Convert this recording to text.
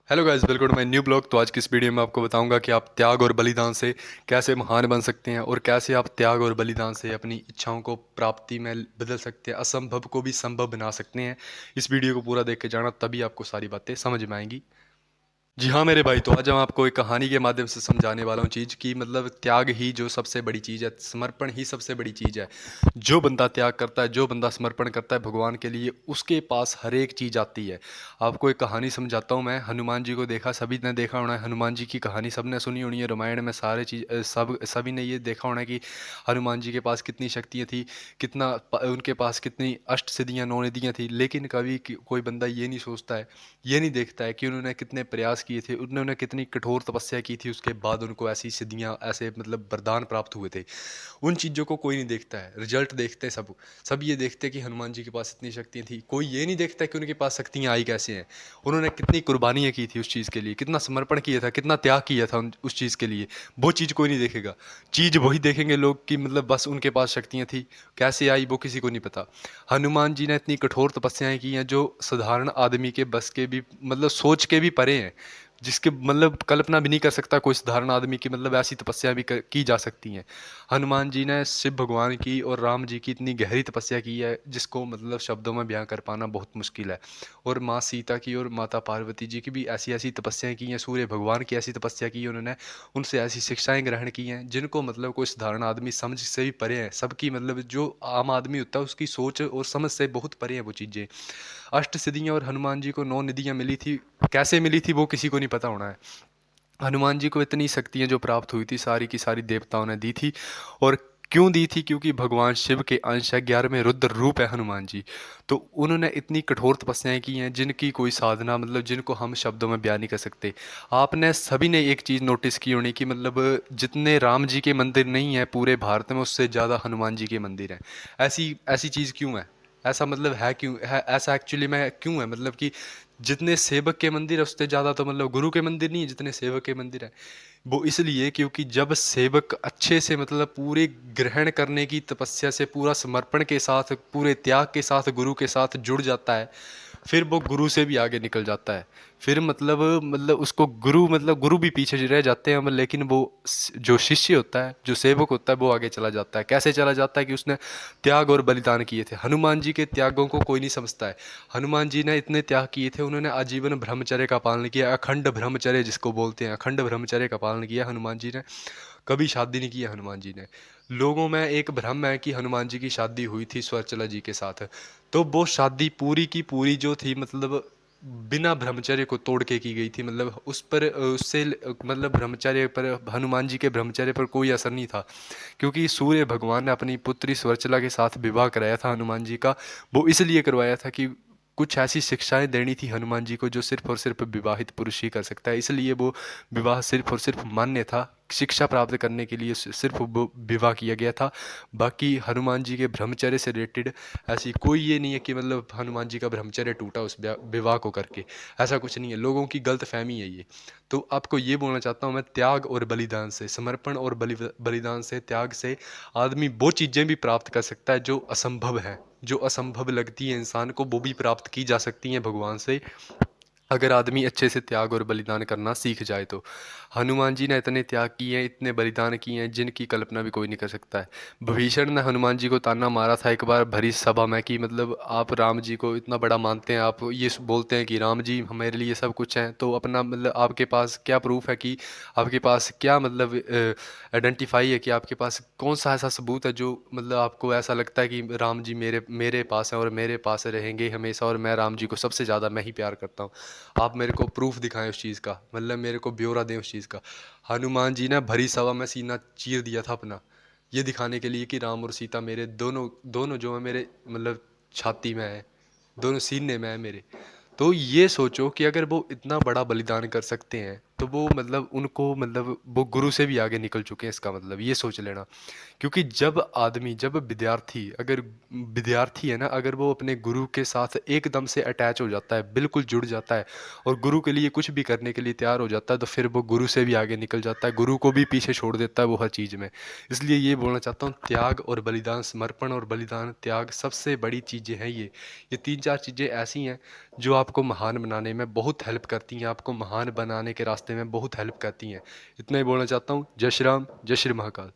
Hello guys, welcome to my new blog. तो आज की इस वीडियो में आपको बताऊंगा कि आप त्याग और बलिदान से कैसे महान बन सकते हैं और कैसे आप त्याग और बलिदान से अपनी इच्छाओं को प्राप्ति में बदल सकते हैं, असंभव को भी संभव बना सकते हैं। इस वीडियो को पूरा देख के जाना, तभी आपको सारी बातें समझ में आएंगी। जी हाँ मेरे भाई, तो आज हम आपको एक कहानी के माध्यम से समझाने वाला हूँ चीज़ की मतलब त्याग ही जो सबसे बड़ी चीज़ है, समर्पण ही सबसे बड़ी चीज़ है। जो बंदा त्याग करता है, जो बंदा समर्पण करता है भगवान के लिए, उसके पास हर एक चीज़ आती है। आपको एक कहानी समझाता हूँ मैं। हनुमान जी को देखा, सभी ने देखा होना है हनुमान जी की कहानी, सबने सुनी होनी है रामायण में। सारे चीज़ सभी ने ये देखा होना है कि हनुमान जी के पास कितनी शक्तियाँ थी, उनके पास कितनी अष्ट सिद्धियाँ, नौ निधियाँ थी। लेकिन कभी कोई बंदा ये नहीं सोचता है, ये नहीं देखता है कि उन्होंने कितने प्रयास किए थे, उन्होंने कितनी कठोर तपस्या की थी, उसके बाद उनको ऐसी सिद्धियां, ऐसे मतलब वरदान प्राप्त हुए थे। उन चीज़ों को कोई नहीं देखता है, रिजल्ट देखते हैं सब ये देखते हैं कि हनुमान जी के पास इतनी शक्तियाँ थी। कोई ये नहीं देखता कि उनके पास शक्तियाँ आई कैसे हैं, उन्होंने कितनी कुर्बानियाँ की थी उस चीज़ के लिए, कितना समर्पण किया था, कितना त्याग किया था उस चीज़ के लिए। वो चीज़ कोई नहीं देखेगा। चीज़ वही देखेंगे लोग कि मतलब बस उनके पास शक्तियाँ थी, कैसे आई वो किसी को नहीं पता। हनुमान जी ने इतनी कठोर तपस्याएं की हैं जो साधारण आदमी के बस के भी मतलब सोच के भी परे हैं, जिसके मतलब कल्पना भी नहीं कर सकता कोई साधारण आदमी की मतलब ऐसी तपस्या भी की जा सकती हैं। हनुमान जी ने शिव भगवान की और राम जी की इतनी गहरी तपस्या की है जिसको मतलब शब्दों में बयां कर पाना बहुत मुश्किल है। और माँ सीता की और माता पार्वती जी की भी ऐसी ऐसी तपस्याएं की हैं, सूर्य भगवान की ऐसी तपस्या की है उन्होंने, उनसे ऐसी शिक्षाएं ग्रहण की हैं जिनको मतलब कोई साधारण आदमी समझ से भी परे हैं। सबकी मतलब जो आम आदमी होता है उसकी सोच और समझ से बहुत परे हैं वो चीज़ें। अष्ट सिद्धियां और हनुमान जी को नौ निधियां मिली थी, कैसे मिली थी वो किसी को नहीं पता होना है। हनुमान जी को इतनी शक्तियां जो प्राप्त हुई थी सारी की सारी देवताओं ने दी थी। और क्यों दी थी? क्योंकि भगवान शिव के अंश है, 11वें रुद्र रूप है हनुमान जी। तो उन्होंने इतनी कठोर तपस्याएं की हैं जिनकी कोई साधना मतलब जिनको हम शब्दों में बयान नहीं कर सकते। आपने सभी ने एक चीज़ नोटिस की होनी कि मतलब जितने राम जी के मंदिर नहीं है पूरे भारत में, उससे ज़्यादा हनुमान जी के मंदिर हैं। ऐसी ऐसी चीज़ क्यों है? ऐसा मतलब है क्यों है? ऐसा एक्चुअली में क्यों है? मतलब कि जितने सेवक के मंदिर है उससे ज़्यादा तो मतलब गुरु के मंदिर नहीं है जितने सेवक के मंदिर है। वो इसलिए क्योंकि जब सेवक अच्छे से मतलब पूरे ग्रहण करने की तपस्या से, पूरा समर्पण के साथ, पूरे त्याग के साथ गुरु के साथ जुड़ जाता है, फिर वो गुरु से भी आगे निकल जाता है। फिर मतलब उसको गुरु मतलब गुरु भी पीछे रह जाते हैं लेकिन वो जो शिष्य होता है, जो सेवक होता है, वो आगे चला जाता है। कैसे चला जाता है? कि उसने त्याग और बलिदान किए थे। हनुमान जी के त्यागों को कोई नहीं समझता है। हनुमान जी ने इतने त्याग किए थे, उन्होंने आजीवन ब्रह्मचर्य का पालन किया, अखंड ब्रह्मचर्य जिसको बोलते हैं, अखंड ब्रह्मचर्य का पालन किया हनुमान जी ने। कभी शादी नहीं की है हनुमान जी ने। लोगों में एक भ्रम है कि हनुमान जी की शादी हुई थी स्वरचला जी के साथ। तो वो शादी पूरी की पूरी जो थी मतलब बिना ब्रह्मचर्य को तोड़ के की गई थी। मतलब उस पर उससे मतलब ब्रह्मचर्य पर, हनुमान जी के ब्रह्मचर्य पर कोई असर नहीं था। क्योंकि सूर्य भगवान ने अपनी पुत्री स्वरचला के साथ विवाह कराया था हनुमान जी का। वो इसलिए करवाया था कि कुछ ऐसी शिक्षाएं देनी थी हनुमान जी को जो सिर्फ और सिर्फ विवाहित पुरुष ही कर सकता है। इसलिए वो विवाह सिर्फ और सिर्फ मान्य था, शिक्षा प्राप्त करने के लिए सिर्फ वो विवाह किया गया था। बाकी हनुमान जी के ब्रह्मचर्य से रिलेटेड ऐसी कोई ये नहीं है कि मतलब हनुमान जी का ब्रह्मचर्य टूटा उस विवाह को करके। ऐसा कुछ नहीं है, लोगों की गलत फहमी है ये। तो आपको ये बोलना चाहता हूँ मैं, त्याग और बलिदान से, समर्पण और बलिदान से, त्याग से आदमी वो चीज़ें भी प्राप्त कर सकता है जो असंभव है। जो असंभव लगती है इंसान को वो भी प्राप्त की जा सकती हैं भगवान से, अगर आदमी अच्छे से त्याग और बलिदान करना सीख जाए तो। हनुमान जी ने इतने त्याग किए हैं, इतने बलिदान किए हैं जिनकी कल्पना भी कोई नहीं कर सकता है। विभीषण ने हनुमान जी को ताना मारा था एक बार भरी सभा में कि मतलब आप राम जी को इतना बड़ा मानते हैं, आप ये बोलते हैं कि राम जी हमारे लिए सब कुछ हैं, तो अपना मतलब आपके पास क्या प्रूफ है, कि आपके पास क्या मतलब आइडेंटिफाई है, कि आपके पास कौन सा ऐसा सबूत है जो मतलब आपको ऐसा लगता है कि राम जी मेरे मेरे पास हैं और मेरे पास रहेंगे हमेशा, और मैं राम जी को सबसे ज़्यादा मैं ही प्यार करता हूँ। आप मेरे को प्रूफ दिखाएं उस चीज़ का, मतलब मेरे को ब्यौरा दें उस चीज़ का। हनुमान जी ने भरी सभा में सीना चीर दिया था अपना, ये दिखाने के लिए कि राम और सीता मेरे दोनों दोनों जो है मेरे मतलब छाती में है, दोनों सीने में है मेरे। तो ये सोचो कि अगर वो इतना बड़ा बलिदान कर सकते हैं तो वो मतलब उनको मतलब वो गुरु से भी आगे निकल चुके हैं, इसका मतलब ये सोच लेना। क्योंकि जब विद्यार्थी है ना, अगर वो अपने गुरु के साथ एकदम से अटैच हो जाता है, बिल्कुल जुड़ जाता है और गुरु के लिए कुछ भी करने के लिए तैयार हो जाता है, तो फिर वो गुरु से भी आगे निकल जाता है, गुरु को भी पीछे छोड़ देता है वो हर चीज़ में। इसलिए ये बोलना चाहता हूँ, त्याग और बलिदान, समर्पण और बलिदान, त्याग सबसे बड़ी चीज़ें हैं ये तीन चार चीज़ें ऐसी हैं जो आपको महान बनाने में बहुत हेल्प करती हैं, आपको महान बनाने के रास्ते में बहुत हेल्प करती हैं। इतना ही बोलना चाहता हूँ। जय श्री राम, जय श्री महाकाल।